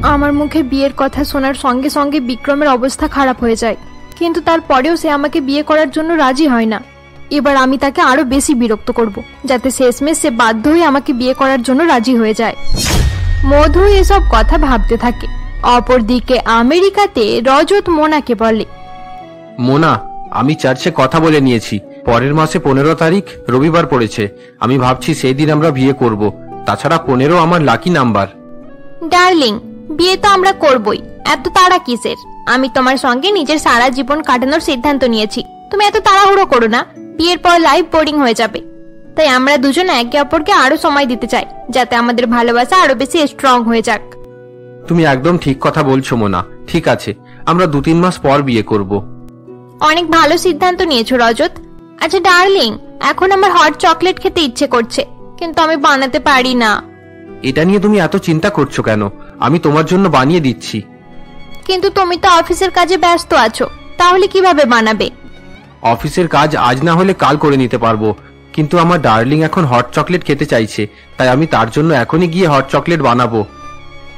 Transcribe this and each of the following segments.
আমার মুখে বিয়ের কথা শোনার সঙ্গে সঙ্গে বিক্রমের অবস্থা খারাপ হয়ে যায়, কিন্তু তারপরেও সে আমাকে বিয়ে করার জন্য রাজি হয় না। এবার আমি তাকে আরো বেশি বিরক্ত করব, যাতে শেষমেশ সে বাধ্য হয়ে আমাকে বিয়ে করার জন্য রাজি হয়ে যায়। মধু এসব কথা ভাবতে থাকে। অপরদিকে আমেরিকাতে রজত মোনাকে বলে, মোনা, আমি চার্চে কথা বলে নিয়েছি, পরের মাসে 15 তারিখ রবিবার পড়েছে। আমি ভাবছি সেই দিন আমরা বিয়ে করব। তাছাড়া 15 আমার লাকি নাম্বার। ডার্লিং, বিয়ে তো আমরা করবই, এত তাড়া কিসের? আমি তোমার সঙ্গে নিজের সারা জীবন কাটানোর সিদ্ধান্ত নিয়েছি, তুমি এত তাড়াহুড়ো করো না। বিয়ের পর লাইফ বোরিং হয়ে যাবে। তাই আমরা দুজন একে অপরকে আরো সময় দিতে চাই, যাতে আমাদের ভালোবাসা আরো বেশি স্ট্রং হয়ে যাক। তুমি একদম ঠিক কথা বলছো মোনা। ঠিক আছে, আমরা 2-3 মাস পর বিয়ে করব। অনেক ভালো সিদ্ধান্ত নিয়েছো রজত। আচ্ছা ডার্লিং, এখন আমার হট চকলেট খেতে ইচ্ছে করছে, কিন্তু আমি বানাতে পারি না। এটা নিয়ে তুমি এত চিন্তা করছো কেন? আমি তোমার জন্য বানিয়ে দিচ্ছি। কিন্তু তুমি তো অফিসের কাজে ব্যস্ত আছো, তাহলে কিভাবে বানাবে? অফিসের কাজ আজ না হলে কাল করে নিতে পারবো, কিন্তু আমার ডার্লিং এখন হট চকলেট খেতে চাইছে, তাই আমি তার জন্য এখনই গিয়ে হট চকলেট বানাবো।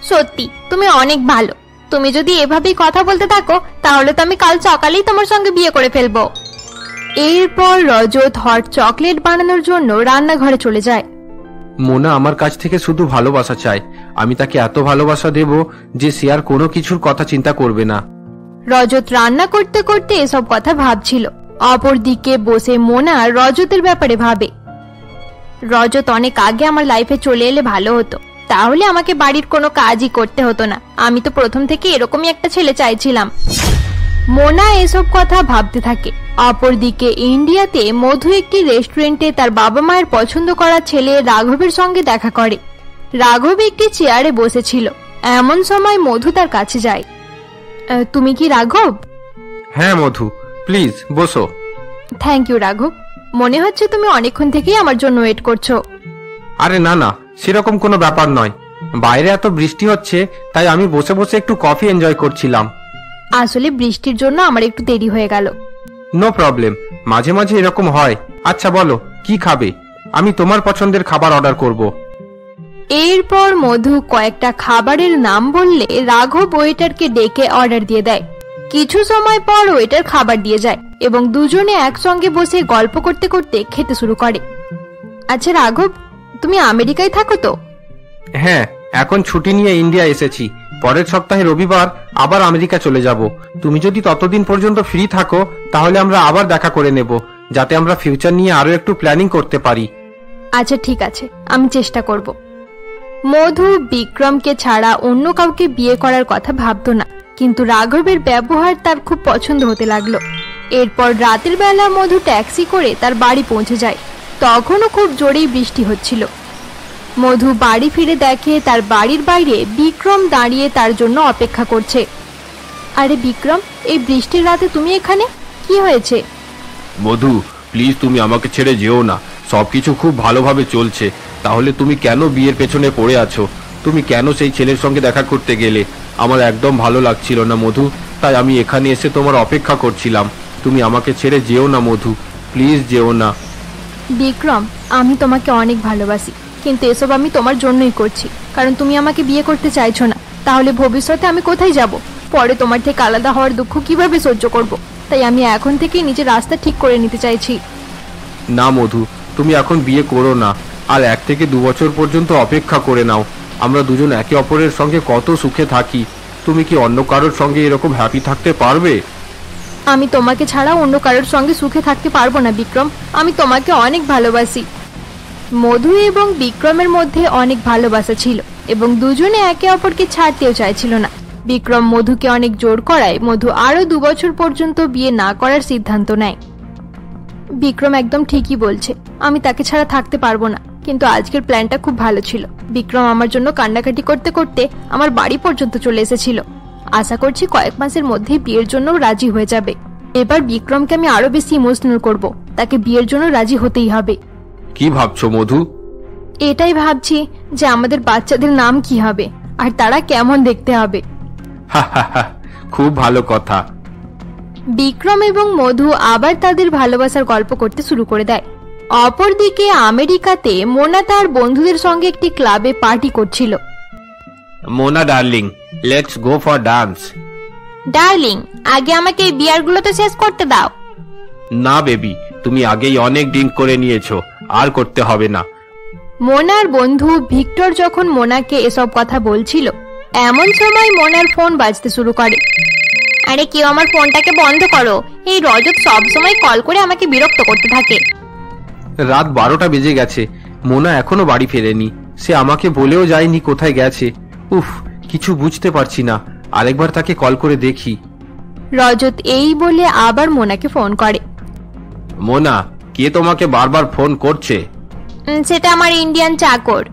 সত্যি তুমি অনেক ভালো। তুমি যদি এভাবেই কথা বলতে থাকো, তাহলে তো আমি কাল সকালেই তোমার সঙ্গে বিয়ে করে ফেলবো। এরপর রজত হট চকলেট বানানোর জন্য রান্নাঘরে চলে যায়। মোনা আমার কাছ থেকে শুধু ভালোবাসা চায়। আমি তাকে এত ভালোবাসা দেব যে সে আর কোনো কিছুর কথা চিন্তা করবে না। রজত রান্না করতে করতে এসব কথা ভাবছিল। অপরদিকে বসে মোনা রজতের ব্যাপারে ভাবে। রজত অনেক আগে আমার লাইফে চলে এলে ভালো হতো, তাহলে আমাকে বাড়ির কোনো কাজই করতে হতো না। আমি তো প্রথম থেকে এরকমই একটা ছেলে চাইছিলাম। মোনা এসব কথা ভাবতে থাকে। অপরদিকে ইন্ডিয়াতে মধু একটি রেস্টুরেন্টে তার বাবা মায়ের পছন্দ করা ছেলে রাঘবের সঙ্গে দেখা করে। রাঘব একটি চেয়ারে বসেছিল। এমন সময় মধু তার কাছে যায়। তুমি কি রাঘব? হ্যাঁ মধু, প্লিজ বসো। থ্যাংক ইউ রাঘব। মনে হচ্ছে তুমি অনেকক্ষণ থেকেই আমার জন্য ওয়েট করছো। আরে না না, সেরকম কোনো ব্যাপার নয়। বাইরে এত বৃষ্টি হচ্ছে, তাই আমি বসে বসে একটু কফি এনজয় করছিলাম। আসলে বৃষ্টির জন্য আমার একটু দেরি হয়ে গেল। নো প্রবলেম, মাঝে মাঝে এরকম হয়। আচ্ছা বলো, কি খাবে? আমি তোমার পছন্দের খাবার অর্ডার করব। এরপর মধু কয়েকটা খাবারের নাম বললে রাঘব ওয়েটারকে ডেকে অর্ডার দিয়ে দেয়। কিছু সময় পর ওয়েটার খাবার দিয়ে যায় এবং দুজনে একসঙ্গে বসে গল্প করতে করতে খেতে শুরু করে। আচ্ছা রাঘব, তুমি আমেরিকায় থাকো তো? হ্যাঁ, এখন ছুটি নিয়ে ইন্ডিয়া এসেছি। পরের সপ্তাহে রবিবার আবার আমেরিকা চলে যাব। তুমি যদি ততদিন পর্যন্ত ফ্রি থাকো, তাহলে আমরা আবার দেখা করে নেব, যাতে আমরা ফিউচার নিয়ে আরো একটু প্ল্যানিং করতে পারি। আচ্ছা ঠিক আছে, আমি চেষ্টা করব। মধু বিক্রমকে ছাড়া অন্য কাউকে বিয়ে করার কথা ভাবতো না, কিন্তু রাঘবের ব্যবহার তার খুব পছন্দ হতে লাগলো। এরপর রাতের বেলা মধু ট্যাক্সি করে তার বাড়ি পৌঁছে যায়। তখনও খুব জোরেই বৃষ্টি হচ্ছিল। মধু বাড়ি ফিরে দেখে তার বাড়ির বাইরে বিক্রম দাঁড়িয়ে তার জন্য অপেক্ষা করছে। আরে বিক্রম, এই বৃষ্টির রাতে তুমি এখানে? কি হয়েছে? মধু, প্লিজ তুমি আমাকে ছেড়ে যেও না। সবকিছু খুব ভালোভাবে চলছে, তাহলে তুমি কেন বিয়ের পেছনে পড়ে আছো? তুমি কেন সেই ছেলের সঙ্গে দেখা করতে গেলে? আমার একদম ভালো লাগছিল না মধু, তাই আমি এখানে এসে তোমার অপেক্ষা করছিলাম। তুমি আমাকে ছেড়ে যেও না মধু, প্লিজ যেও না। বিক্রম, আমি তোমাকে অনেক ভালোবাসি, কিন্তু এসব আমি তোমার জন্যই করছি, কারণ তুমি আমাকে বিয়ে করতে চাইছো না। তাহলে ভবিষ্যতে আমি কোথায় যাব? পরে তোমার থেকে আলাদা হওয়ার দুঃখ কিভাবে সহ্য করব? তাই আমি এখন থেকেই নিজের রাস্তা ঠিক করে নিতে চাইছি। না মধু, তুমি এখন বিয়ে করো না, আর 1 থেকে 2 বছর পর্যন্ত অপেক্ষা করে নাও। আমরা দুজন একে অপরের সঙ্গে কত সুখে থাকি। তুমি কি অন্য কারোর সঙ্গে এরকম হ্যাপি থাকতে পারবে? আমি তোমাকে ছাড়া অন্য কারোর সঙ্গে সুখে থাকতে পারবো না বিক্রম। আমি তোমাকে অনেক ভালোবাসি। মধু এবং বিক্রমের মধ্যে অনেক ভালোবাসা ছিল এবং দুজনে একে অপরকে ছাড়তেও চাইছিল না। বিক্রম মধুকে অনেক জোর করায় মধু আরো 2 বছর পর্যন্ত বিয়ে না করার সিদ্ধান্ত নেয়। বিক্রম একদম ঠিকই বলছে, আমি তাকে ছাড়া থাকতে পারবো না, কিন্তু আজকের প্ল্যানটা খুব ভালো ছিল। বিক্রম আমার জন্য কান্নাকাটি করতে করতে আমার বাড়ি পর্যন্ত চলে এসেছিল। আশা করছি কয়েক মাসের মধ্যেই বিয়ের জন্য রাজি হয়ে যাবে। এবার বিক্রমকে আমি আরো বেশি ইমোশনাল করব, তাকে বিয়ের জন্য রাজি হতেই হবে। কি ভাবছো মধু? এটাই ভাবছি যে আমাদের বাচ্চাদের নাম কি হবে আর তারা কেমন দেখতে হবে। খুব ভালো কথা। বিক্রম এবং মধু আবার তাদের ভালোবাসার গল্প করতে শুরু করে দেয়। অপরদিকে আমেরিকাতে মোনা তার বন্ধুদের সঙ্গে একটি ক্লাবে পার্টি করছিল। Mona darling, let's go for dance. Darling, আগে আমাকে এই বিয়ারগুলো তো শেষ করতে দাও। না বেবি, তুমি আগেই অনেক ড্রিঙ্ক করে নিয়েছো, আর করতে হবে না। মোনার বন্ধু ভিক্টর যখন মোনাকে এসব কথা বলছিল, এমন সময় মোনার ফোন বাজতে শুরু করে। আরে কেউ আমার ফোনটাকে বন্ধ করো, এই রজত সব সময় কল করে আমাকে বিরক্ত করতে থাকে। রাত 12টা বেজে গেছে, মোনা এখনো বাড়ি ফেরেনি। সে আমাকে বলেও যায়নি কোথায় গেছে। উফ, কিছু বুঝতে পারছি না, আরেকবার তাকে কল করে দেখি। রজত এই বলে আবার মোনাকে ফোন করে। মোনা, কে তোমাকে বারবার ফোন করছে? সেটা আমার ইন্ডিয়ান চাকর।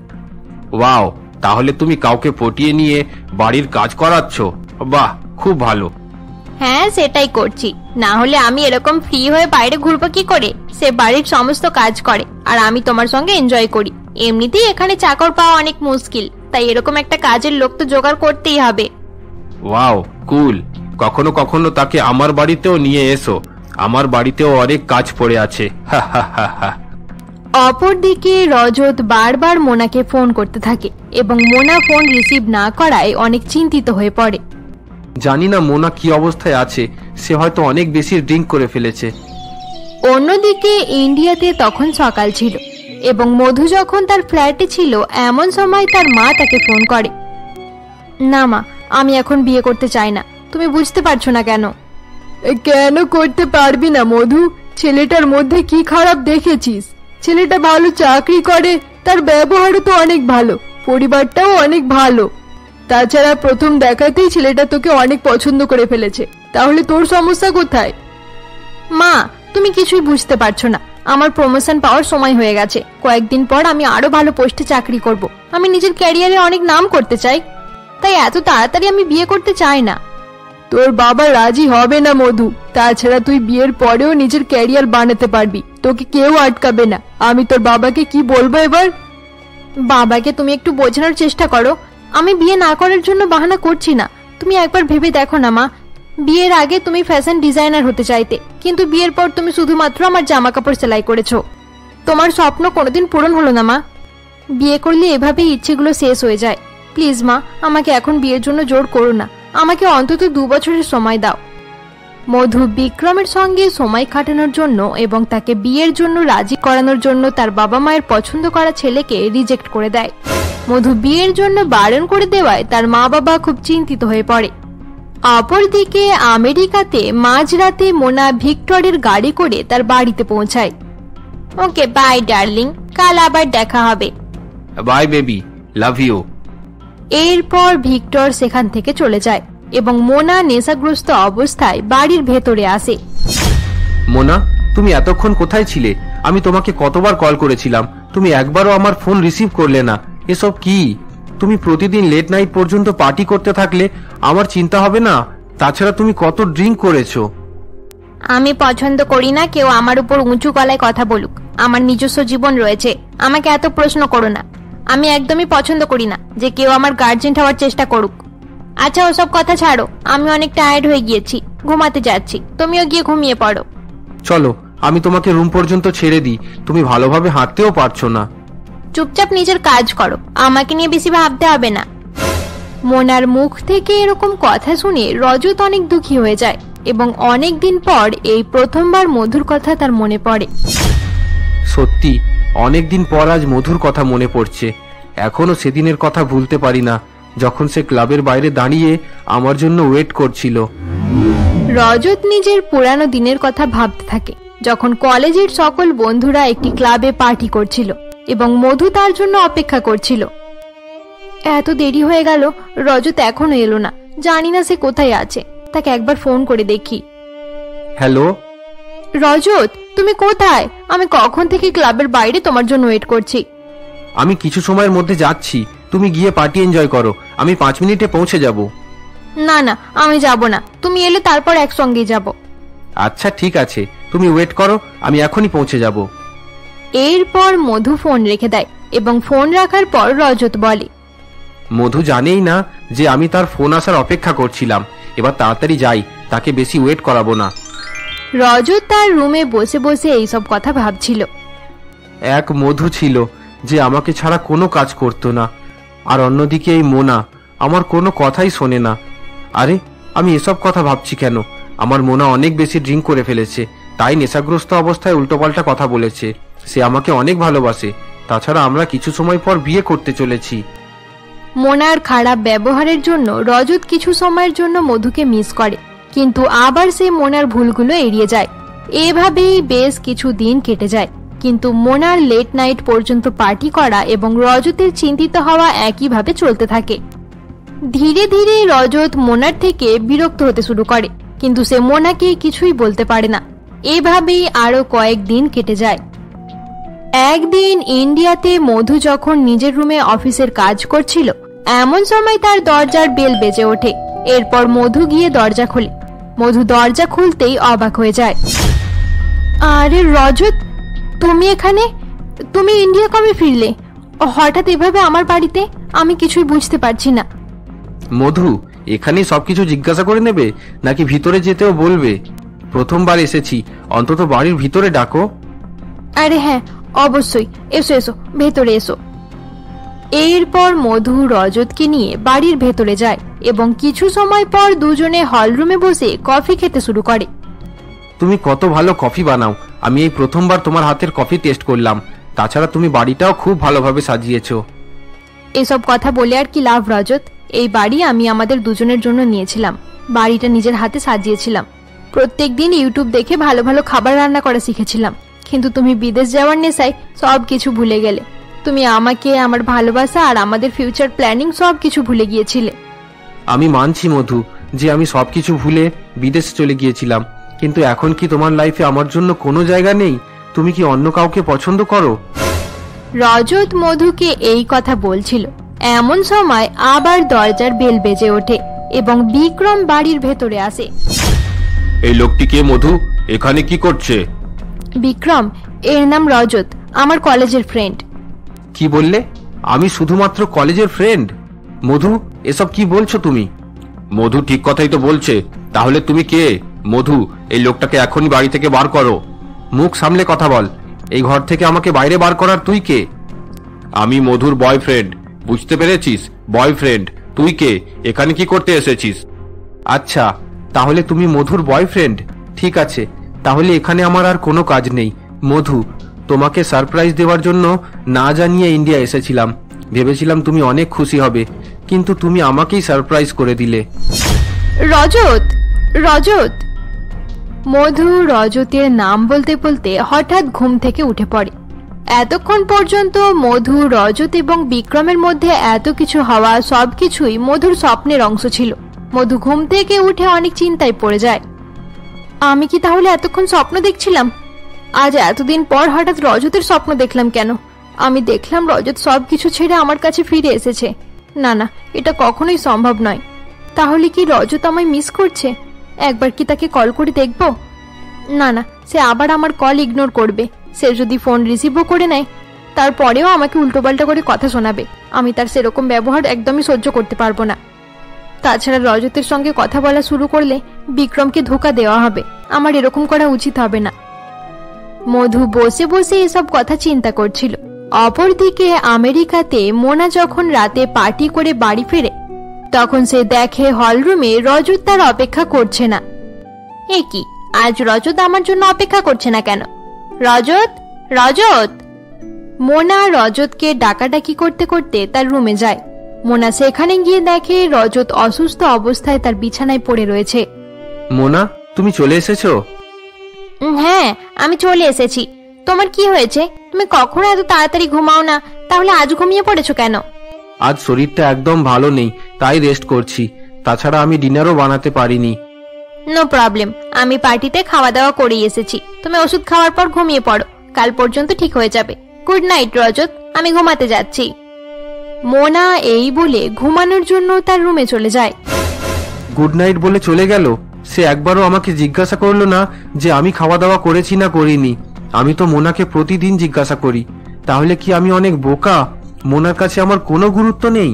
ওয়াও, তাহলে তুমি কাউকে পটিয়ে নিয়ে বাড়ির কাজ করাচ্ছ? বাহ, খুব ভালো। হ্যাঁ, সেটাই করছি, না হলে আমি এরকম ফ্রি হয়ে বাইরে ঘুরবো কি করে? সে বাড়ির সমস্ত কাজ করে আর আমি তোমার সঙ্গে এনজয় করি। এমনিতেই এখানে চাকর পাওয়া অনেক মুশকিল, তাই এরকম একটা কাজের লোক তো জোগাড় করতেই হবে। ওয়াও, কুল। কখনো কখনো তাকে আমার বাড়িতেও নিয়ে এসো, আমার বাড়িতেও অনেক কাজ পড়ে আছে। হা হা হা হা। অপরদিকে রজত বারবার মোনাকে ফোন করতে থাকে এবং মোনা ফোন রিসিভ না করায় অনেক চিন্তিত হয়ে পড়ে। জানি না মোনা কি অবস্থায় আছে, সে হয়তো অনেক বেশি ড্রিঙ্ক করে ফেলেছে। অন্যদিকে ইন্ডিয়াতে তখন সকাল ছিল এবং মধু যখন তার ফ্ল্যাটে ছিল, এমন সময় তার মা তাকে ফোন করে। না মা, আমি এখন বিয়ে করতে চাই না। তুমি বুঝতে পারছো না কেন? কেন করতে পারবি না মধু? ছেলেটার মধ্যে কি খারাপ দেখেছিস? ছেলেটা ভালো চাকরি করে, তার ব্যবহারও তো অনেক ভালো, পরিবারটাও অনেক ভালো। তাছাড়া প্রথম দেখাতেই ছেলেটা তোকে অনেক পছন্দ করে ফেলেছে, তাহলে তোর সমস্যা কোথায়? মা, তুমি কিছুই বুঝতে পারছো না। আমার প্রমোশন পাওয়ার সময় হয়ে গেছে, কয়েকদিন পর আমি আরো ভালো পোস্টে চাকরি করব। আমি নিজের ক্যারিয়ারে অনেক নাম করতে চাই, তাই এত তাড়াতাড়ি আমি বিয়ে করতে চাই না। তোর বাবা রাজি হবে না মধু। তাছাড়া তুই বিয়ের পরেও নিজের ক্যারিয়ার বানাতে পারবি, তোকে কেউ আটকাবে না। আমি তোর বাবাকে কি বলবো এবার? বাবাকে তুমি একটু বোঝানোর চেষ্টা করো, আমি বিয়ে না করার জন্য বাহানা করছি না। তুমি একবার ভেবে দেখো না মা, বিয়ের আগে তুমি ফ্যাশন ডিজাইনার হতে চাইতে, কিন্তু বিয়ের পর তুমি শুধুমাত্র আমার জামা কাপড় সেলাই করেছো। তোমার স্বপ্ন কোনোদিন পূরণ হলো না মা। বিয়ে করলে এভাবেই ইচ্ছেগুলো শেষ হয়ে যায়। প্লিজ মা, আমাকে এখন বিয়ের জন্য জোর করো না, আমাকে অন্তত 2 বছরের সময় দাও। মধু বিক্রমের সঙ্গে সময় কাটানোর জন্য এবং তাকে বিয়ের জন্য রাজি করানোর জন্য তার বাবা মায়ের পছন্দ করা ছেলেকে রিজেক্ট করে দেয়। মধু বিয়ের জন্য বারণ করে দেওয়ায় তার মা বাবা খুব চিন্তিত হয়ে পড়ে। অপরদিকে আমেরিকাতে মাঝরাতে মোনা ভিক্টরের গাড়ি করে তার বাড়িতে পৌঁছায়। ওকে বাই ডার্লিং, কাল আবার দেখা হবে। Bye baby, love you. এরপর ভিক্টর সেখান থেকে চলে যায় এবং মোনা নেশাগ্রস্ত অবস্থায় বাড়ির ভেতরে আসে। মোনা, তুমি এতক্ষণ কোথায় ছিলে? আমি তোমাকে কতবার কল করেছিলাম, তুমি একবারও আমার ফোন রিসিভ করলে না। এসব কি? তুমি প্রতিদিন লেট নাইট পর্যন্ত পার্টি করতে থাকলে আমার চিন্তা হবে না? তাছাড়া তুমি কত ড্রিঙ্ক করেছো। আমি পছন্দ করি না কেউ আমার উপর উঁচু গলায় কথা বলুক। আমার নিজস্ব জীবন রয়েছে, আমাকে এত প্রশ্ন করো না। আমি একদমই পছন্দ করি না যে কেউ আমার গার্জেন হওয়ার চেষ্টা করুক। আচ্ছা, ওসব কথা ছাড়ো, আমি অনেক টায়ার্ড হয়ে গিয়েছি, ঘুমাতে যাচ্ছি। তুমিও গিয়ে ঘুমিয়ে পড়ো। চলো, আমি তোমাকে রুম পর্যন্ত ছেড়ে দিই, তুমি ভালোভাবে হাঁটতেও পারছো না। চুপচাপ নিজের কাজ করো, আমাকে নিয়ে বেশি ভাবতে হবে না। মোনার মুখ থেকে এরকম কথা শুনে রজত অনেক দুঃখী হয়ে যায় এবং অনেক দিন পর এই প্রথমবার মধুর কথা তার মনে পড়ে। সত্যি অনেকদিন পর আজ মধুর কথা মনে পড়ছে। এখনো সেদিনের কথা ভুলতে পারি না, যখন সে ক্লাবের বাইরে দাঁড়িয়ে আমার জন্য ওয়েট করছিল। রজত নিজের পুরানো দিনের কথা ভাবতে থাকে, যখন কলেজের সকল বন্ধুরা একটি ক্লাবে পার্টি করছিল এবং মধু তার জন্য অপেক্ষা করছিল। এত দেরি হয়ে গেল, রজত এখনো এলো না। জানি না সে কোথায় আছে, তাকে একবার ফোন করে দেখি। হ্যালো রজত, তুমি কোথায়? আমি কখন থেকে ক্লাবের বাইরে তোমার জন্য ওয়েট করছি। আমি কিছু সময়ের মধ্যে যাচ্ছি, তুমি গিয়ে পার্টি এনজয় করো, আমি 5 মিনিটে পৌঁছে যাব। না না, আমি যাব না, তুমি এলে তারপর একসঙ্গে যাব। আচ্ছা ঠিক আছে, তুমি ওয়েট করো, আমি এখনই পৌঁছে যাব। এরপর মধু ফোন রেখে দেয় এবং ফোন রাখার পর রজত বলে, মধু জানেই না যে আমি তার ফোন আসার অপেক্ষা করছিলাম। এবার তাড়াতাড়ি যাই, তাকে বেশি ওয়েট করাবো না। রজত তার রুমে বসে বসে এইসব কথা ভাবছিল। এক মধু ছিল যে আমাকে ছাড়া কোনো কাজ করতো না, আর অন্যদিকে এই মোনা, আমার কোনো কথাই শোনে না। আরে আমি এসব কথা ভাবছি কেন? আমার মোনা অনেক বেশি ড্রিঙ্ক করে ফেলেছে, তাই নেশাগ্রস্ত অবস্থায় উল্টোপাল্টা কথা বলেছে। সে আমাকে অনেক ভালোবাসে, তাছাড়া আমরা কিছু সময় পর বিয়ে করতে চলেছি। মোনার খারাপ ব্যবহারের জন্য রজত কিছু সময়ের জন্য মধুকে মিস করে, কিন্তু আবার সে মোনার ভুলগুলো এড়িয়ে যায়। এভাবেই বেশ কিছু দিন কেটে যায়, কিন্তু মোনার লেট নাইট পর্যন্ত পার্টি করা এবং রজতের চিন্তিত হওয়া একইভাবে চলতে থাকে। ধীরে ধীরে রজত মোনার থেকে বিরক্ত হতে শুরু করে, কিন্তু সে মোনাকে কিছুই বলতে পারে না। এভাবেই আরো কয়েকদিন কেটে যায়। একদিন ইন্ডিয়াতে মধু যখন নিজের রুমে অফিসের কাজ করছিল, এমন সময় তার দরজার বেল বেজে ওঠে। এরপর মধু গিয়ে দরজা খোলে। মধু দরজা খুলতেই অবাক হয়ে যায়। আরে রজত, তুমি এখানে? তুমি ইন্ডিয়া কবে ফিরলে? হঠাৎ এভাবে আমার বাড়িতে? আমি কিছুই বুঝতে পারছি না। মধু, এখানেই সবকিছু জিজ্ঞাসা করে নেবে নাকি ভিতরে যেতেও বলবে? প্রথমবার এসেছি, অন্তত বাড়ির ভিতরে ডাকো। আরে হ্যাঁ, অবশ্যই, এসো এসো, ভেতরে এসো। এরপর মধু রজতকে নিয়ে বাড়ির ভেতরে যায় এবং কিছু সময় পর দুজনে হলরুমে বসে কফি খেতে শুরু করে। তুমি কত ভালো কফি বানাও, আমি এই প্রথমবার তোমার হাতের কফি টেস্ট করলাম। তাছাড়া তুমি বাড়িটাও খুব ভালোভাবে সাজিয়েছো। এসব কথা বলে আর কি লাভ রজত? এই বাড়ি আমি আমাদের দুজনের জন্য নিয়েছিলাম। বাড়িটা নিজের হাতে সাজিয়েছিলাম। প্রত্যেকদিন ইউটিউব দেখে ভালো ভালো খাবার রান্না করা শিখেছিলাম, কিন্তু তুমি বিদেশ যাওয়ার নেশায় সব কিছু ভুলে গেলে। তুমি আমাকে, আমার ভালোবাসা আর আমাদের ফিউচার প্ল্যানিং সব কিছু ভুলে গিয়েছিলে। আমি মানছি মধু যে আমি সবকিছু ভুলে বিদেশ চলে গিয়েছিলাম, কিন্তু এখন কি তোমার লাইফে আমার জন্য কোনো জায়গা নেই? তুমি কি অন্য কাউকে পছন্দ করো? রজত মধুকে এই কথা বলছিল, এমন সময় আবার দরজার বেল বেজে ওঠে এবং বিক্রম বাড়ির ভেতরে আসে। এই লোকটি কে মধু? এখানে কি করছে? বিক্রম, এর নাম রজত, আমার কলেজের ফ্রেন্ড। কি বললে? আমি শুধুমাত্র কলেজের ফ্রেন্ড? মধু, এসব কি বলছো তুমি? মধু ঠিক কথাই তো বলছে। তাহলে তুমি কে? মধু, এই লোকটাকে এখনই বাড়ি থেকে বার করো। মুখ সামলে কথা বল। এই ঘর থেকে আমাকে বাইরে বার করার তুই কে? আমি মধুর বয়ফ্রেন্ড, বুঝতে পেরেছিস? বয়ফ্রেন্ড। তুই কে? এখানে কি করতে এসেছিস? আচ্ছা, তাহলে তুমি মধুর বয়ফ্রেন্ড। ঠিক আছে, তাহলে এখানে আমার আর কোনো কাজ নেই। মধু, তোমাকে সারপ্রাইজ দেওয়ার জন্য না জানিয়ে ইন্ডিয়া এসেছিলাম। ভেবেছিলাম তুমি অনেক খুশি হবে, কিন্তু তুমি আমাকেই সারপ্রাইজ করে দিলে। রজত, রজত। মধু রজতের নাম বলতে বলতে হঠাৎ ঘুম থেকে উঠে পড়ে। এতক্ষণ পর্যন্ত মধু, রজত এবং বিক্রমের মধ্যে এত কিছু হওয়া সবকিছুই মধুর স্বপ্নের অংশ ছিল। মধু ঘুম থেকে উঠে অনেক চিন্তায় পড়ে যায়। আমি কি তাহলে এতক্ষণ স্বপ্ন দেখছিলাম? আজ এতদিন পর হঠাৎ রজতের স্বপ্ন দেখলাম কেন? আমি দেখলাম রজত সবকিছু ছেড়ে আমার কাছে ফিরে এসেছে। না না, এটা কখনোই সম্ভব নয়। তাহলে কি রজত আমায় মিস করছে? একবার কি তাকে কল করে দেখব? না না, সে আবার আমার কল ইগনোর করবে। সে যদি ফোন রিসিভও করে নেয়, তারপরেও আমাকে উল্টোপাল্টা করে কথা শোনাবে। আমি তার সেরকম ব্যবহার একদমই সহ্য করতে পারবো না। তাছাড়া রজতের সঙ্গে কথা বলা শুরু করলে বিক্রমকে ধোঁকা দেওয়া হবে। আমার এরকম করা উচিত হবে না। মধু বসে বসে এসব কথা চিন্তা করছিল। অপরদিকে আমেরিকাতে মোনা যখন রাতে পার্টি করে বাড়ি ফিরে, তখন সে দেখে হলরুমে রজত তার অপেক্ষা করছে না। এ কি, আজ রজত আমার জন্য অপেক্ষা করছে না কেন? রজত, রজত! মোনা রজতকে ডাকাডাকি করতে করতে তার রুমে যায়। মোনা সেখানে গিয়ে দেখে রজত অসুস্থ অবস্থায় তার বিছানায় পড়ে রয়েছে। মোনা, তুমি চলে এসেছো? হ্যাঁ, আমি চলে এসেছি। তোমার কি হয়েছে? তুমি কখনো এত তাড়াতাড়ি ঘুমাও না, তাহলে আজ ঘুমিয়ে পড়েছো কেন? আজ শরীরটা একদম ভালো নেই, তাই রেস্ট করছি। তাছাড়া আমি ডিনারও বানাতে পারিনি। নো প্রবলেম, আমি পার্টিতে খাওয়া দাওয়া করেই এসেছি। তুমি ওষুধ খাওয়ার পর ঘুমিয়ে পড়ো, কাল পর্যন্ত ঠিক হয়ে যাবে। গুড নাইট রজত, আমি ঘুমাতে যাচ্ছি। মোনা এই বলে ঘুমানোর জন্য তার রুমে চলে যায়। গুড নাইট বলে চলে গেল? সে একবারও আমাকে জিজ্ঞাসা করলো না যে আমি খাওয়া দাওয়া করেছি না করিনি। আমি তো মোনাকে প্রতিদিন জিজ্ঞাসা করি। তাহলে কি আমি অনেক বোকা? মোনার কাছে আমার কোনো গুরুত্ব নেই?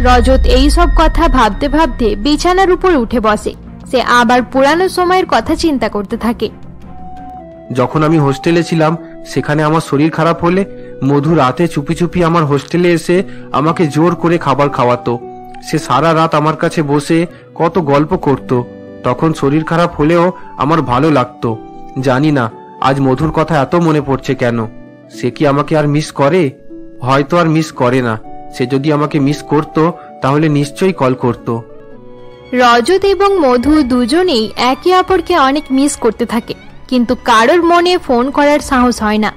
রজত এই সব কথা ভাবতে ভাবতে বিছানার উপর উঠে বসে। সে আবার পুরানো সময়ের কথা চিন্তা করতে থাকে। যখন আমি হোস্টেলে ছিলাম, সেখানে আমার শরীর খারাপ হলে মধু রাতে চুপি চুপি আমার হোস্টেলে এসে আমাকে জোর করে খাবার খাওয়াতো। সে সারা রাত আমার কাছে বসে কত গল্প করত। তখন শরীর খারাপ হলেও আমার ভালো লাগতো। জানি না আজ মধুর কথা এত মনে পড়ছে কেন। সে কি আমাকে আর মিস করে? হয়তো আর মিস করে না। সে যদি আমাকে মিস করত তাহলে নিশ্চয়ই কল করত। রজত এবং মধু দুজনেই একে অপরকে অনেক মিস করতে থাকে, কিন্তু কারোর মনে ফোন করার সাহস হয় না।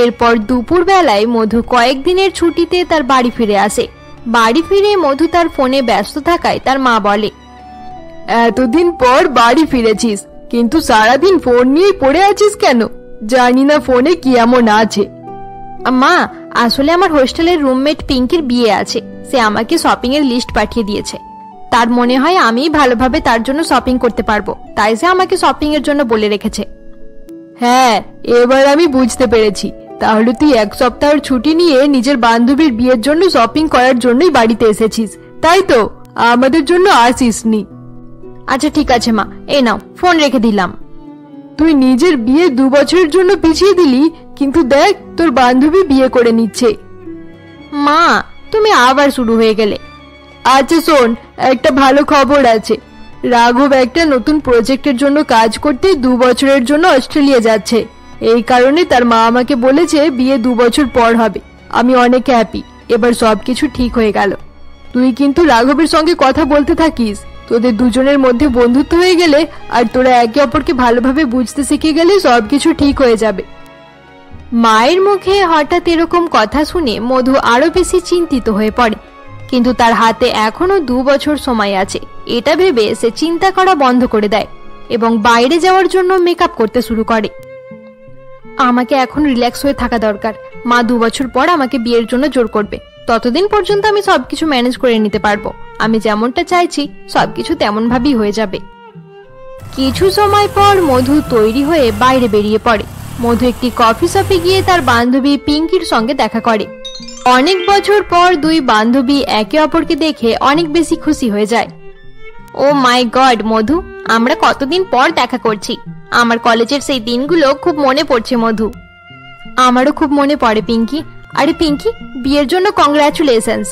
এরপর দুপুর বেলায় মধু কয়েকদিনের ছুটিতে তার বাড়ি ফিরে আসে। বাড়ি ফিরে মধু তার ফোনে ব্যস্ত থাকায় তার মা বলে, এতদিন পর বাড়ি ফিরেছিস, কিন্তু সারাদিন ফোন নিয়ে পড়ে আছিস কেন? জানি না ফোনে কি এমন আছে। মা, আসলে আমার হোস্টেলের রুমমেট পিঙ্কির বিয়ে আছে। সে আমাকে শপিং এর লিস্ট পাঠিয়ে দিয়েছে। তার মনে হয় আমি ভালোভাবে তার জন্য শপিং করতে পারবো, তাই সে আমাকে শপিং এর জন্য বলে রেখেছে। হ্যাঁ, এবার আমি বুঝতে পেরেছি। তাহলে তুই এক সপ্তাহের ছুটি নিয়ে নিজের বান্ধবীর বিয়ের জন্য শপিং করার জন্যই বাড়িতে এসেছিস, তাই তো? আমাদের জন্য আসিসনি। আচ্ছা ঠিক আছে মা, এই নাও, ফোন রেখে দিলাম। তুই নিজের বিয়ে 2 বছরের জন্য পিছিয়ে দিলি, কিন্তু দেখ তোর বান্ধবী বিয়ে করে নিচ্ছে। মা, তুমি আবার শুরু হয়ে গেলে। আচ্ছা শোন, একটা ভালো খবর আছে। রাঘব একটা নতুন প্রজেক্টের জন্য কাজ করতে 2 বছরের জন্য অস্ট্রেলিয়া যাচ্ছে। এই কারণে তার মা আমাকে বলেছে বিয়ে 2 বছর পর হবে। আমি অনেক হ্যাপি। এবার সবকিছু ঠিক হয়ে গেল। তুই কিন্তু রাঘবের সঙ্গে কথা বলতে থাকিস। তোদের দুজনের মধ্যে বন্ধুত্ব হয়ে গেলে আর তোরা একে অপরকে ভালোভাবে বুঝতে শিখে গেলে সবকিছু ঠিক হয়ে যাবে। মায়ের মুখে হঠাৎ এরকম কথা শুনে মধু আরো বেশি চিন্তিত হয়ে পড়ে, কিন্তু তার হাতে এখনো 2 বছর সময় আছে। এটা ভেবে সে চিন্তা করা বন্ধ করে দেয় এবং বাইরে যাওয়ার জন্য মেকআপ করতে শুরু করে। আমাকে এখন রিল্যাক্স হয়ে থাকা দরকার। মা 2 বছর পর আমাকে বিয়ের জন্য জোর করবে। ততদিন পর্যন্ত আমি সবকিছু ম্যানেজ করে নিতে পারবো। আমি যেমনটা চাইছি সবকিছু তেমন ভাবেই হয়ে যাবে। কিছু সময় পর মধু তৈরি হয়ে বাইরে বেরিয়ে পড়ে। মধু একটি কফি শপে গিয়ে তার বান্ধবী পিঙ্কির সঙ্গে দেখা করে। অনেক বছর পর 2 বান্ধবী একে অপরকে দেখে অনেক বেশি খুশি হয়ে যায়। ও মাই গড মধু, আমরা কতদিন পর দেখা করছি। আমার কলেজের সেই দিনগুলো খুব মনে পড়ছে মধু। আমারও খুব মনে পড়ে পিঙ্কি। আরে পিঙ্কি, বিয়ের জন্য কংগ্রাচুলেশনস।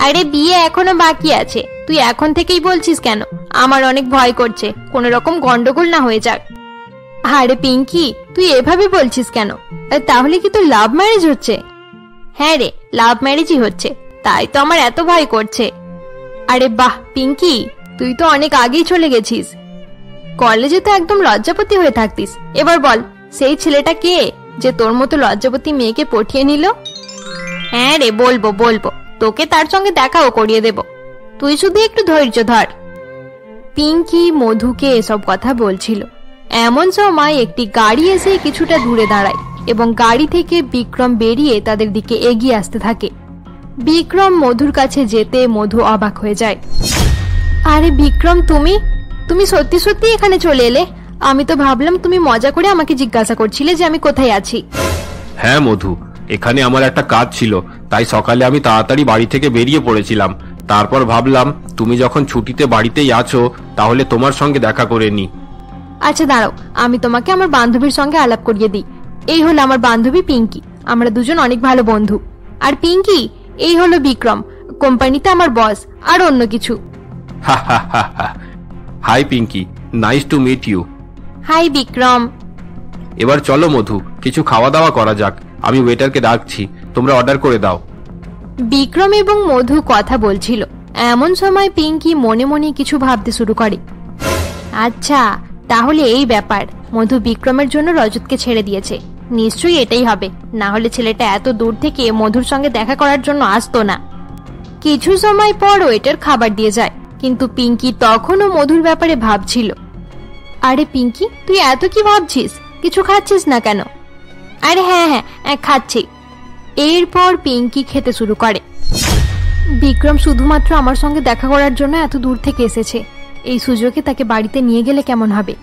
আরে বিয়ে এখনো বাকি আছে, তুই এখন থেকেই বলছিস কেন? আমার অনেক ভয় করছে কোনো রকম গন্ডগোল না হয়ে যাক। আরে পিঙ্কি, তুই এভাবে বলছিস কেন? তাহলে কি তোর লাভ ম্যারেজ হচ্ছে? হ্যাঁ রে, লাভ ম্যারেজই হচ্ছে, তাই তো আমার এত ভয় করছে। আরে বাহ পিঙ্কি, তুই তো অনেক আগেই চলে গেছিস। কলেজে তো একদম লজ্জাপতি হয়ে থাকতিস। এবার বল, সেই ছেলেটা কে যে তোর মতো লজ্জাপতি মেয়েকে পটিয়ে নিল? হ্যাঁ রে, বলবো বলবো, তোকে তার সঙ্গে দেখাও করিয়ে দেব। তুই শুধু একটু ধৈর্য ধর। পিঙ্কি মধুকে এসব কথা বলছিল। এমন সময় একটি গাড়ি এসে কিছুটা দূরে দাঁড়ায় এবং গাড়ি থেকে বিক্রম বেরিয়ে তাদের দিকে এগিয়ে আসতে থাকে। বিক্রম মধুর কাছে যেতে মধু অবাক হয়ে যায়। আরে বিক্রম, তুমি সত্যি সত্যি এখানে চলে এলে? আমি তো ভাবলাম তুমি মজা করে আমাকে জিজ্ঞাসা করছিলে যে আমি কোথায় আছি। হ্যাঁ মধু, এখানে আমার একটা কাজ ছিল, তাই সকালে আমি তাড়াতাড়ি বাড়ি থেকে বেরিয়ে পড়েছিলাম। তারপর ভাবলাম তুমি যখন ছুটিতে বাড়িতেই আছো তাহলে তোমার সঙ্গে দেখা করে নি। আচ্ছা দাঁড়াও, আমি তোমাকে আমার বান্ধবীর সঙ্গে আলাপ করিয়ে দিই। এই হলো আমার বান্ধবী পিঙ্কি। আমরা দুজন অনেক ভালো বন্ধু। আর পিঙ্কি, এই হলো বিক্রম, কোম্পানিতে আমার বস। আর অন্য কিছু। Hi Pinky, nice to meet you. Hi Vikram. এবার চলো মধু, কিছু খাওয়া দাওয়া করা যাক। আমি ওয়েটারকে ডাকছি, তোমরা অর্ডার করে দাও। বিক্রম এবং মধু কথা বলছিল। এমন সময় পিঙ্কি মনে মনে কিছু ভাবতে শুরু করে। আচ্ছা, তাহলে এই ব্যাপার। মধু বিক্রমের জন্য রজতকে ছেড়ে দিয়েছে। নিশ্চয়ই এটাই হবে, না হলে ছেলেটা এত দূর থেকে মধুর সঙ্গে দেখা করার জন্য আসতো না। কিছু সময় পর ওয়েটার খাবার দিয়ে যায়, কিন্তু পিঙ্কি তখনও মধুর ব্যাপারে ভাবছিল। আরে পিঙ্কি, তুই এত কি ভাবছিস? কিছু খাচ্ছিস না কেন? আরে হ্যাঁ হ্যাঁ খাচ্ছি। এরপর পিঙ্কি খেতে শুরু করে। বিক্রম শুধুমাত্র আমার সঙ্গে দেখা করার জন্য এত দূর থেকে এসেছে। এই সুযোগে তাকে বাড়িতে নিয়ে গেলে কেমন হবে?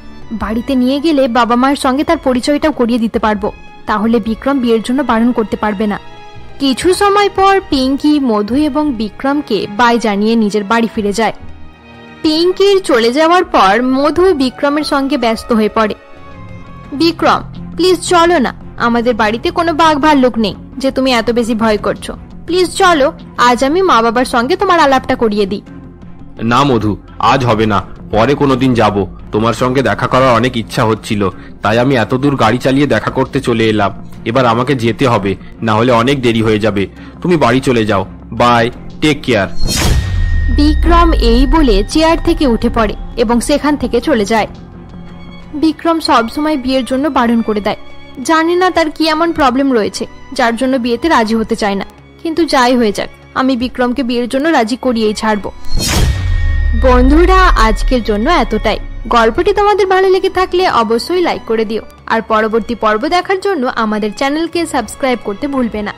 বাড়িতে নিয়ে গেলে বাবা মায়ের সঙ্গে তার পরিচয়টাও করিয়ে দিতে পারবো। তাহলে বিক্রম বিয়ের জন্য বারণ করতে পারবে না। কিছু সময় পর পিঙ্কি মধু এবং বিক্রমকে বাই জানিয়ে নিজের বাড়ি ফিরে যায়। পিঙ্কির চলে যাওয়ার পর মধু বিক্রমের সঙ্গে ব্যস্ত হয়ে পড়ে। বিক্রম, প্লিজ চলো না। আমাদের বাড়িতে কোনো বাঘ ভাল্লুক নেই যে তুমি এত বেশি ভয় করছো। প্লিজ চলো, আজ আমি মা বাবার সঙ্গে তোমার আলাপটা করিয়ে দিই। না মধু, আজ হবে না, পরে কোনোদিন যাব। তোমার সঙ্গে দেখা করার অনেক ইচ্ছা হচ্ছিল, তাই আমি এত দূর গাড়ি চালিয়ে দেখা করতে চলে এলাম। এবার আমাকে যেতে হবে, না হলে অনেক দেরি হয়ে যাবে। তুমি বাড়ি চলে যাও। By, take care. বিক্রম এই বলে চেয়ার থেকে উঠে পড়ে এবং সেখান থেকে চলে যায়। বিক্রম সবসময় বিয়ের জন্য বারণ করে দেয়। জানি না তার কি এমন প্রবলেম রয়েছে যার জন্য বিয়েতে রাজি হতে চায় না, কিন্তু যাই হয়ে যাক, আমি বিক্রমকে বিয়ের জন্য রাজি করিয়েই ছাড়বো। বন্ধুরা, আজকের জন্য এতটাই। গল্পটি তোমাদের ভালো লেগে থাকলে অবশ্যই লাইক করে দিও, আর পরবর্তী পর্ব দেখার জন্য আমাদের চ্যানেলকে সাবস্ক্রাইব করতে ভুলবে না।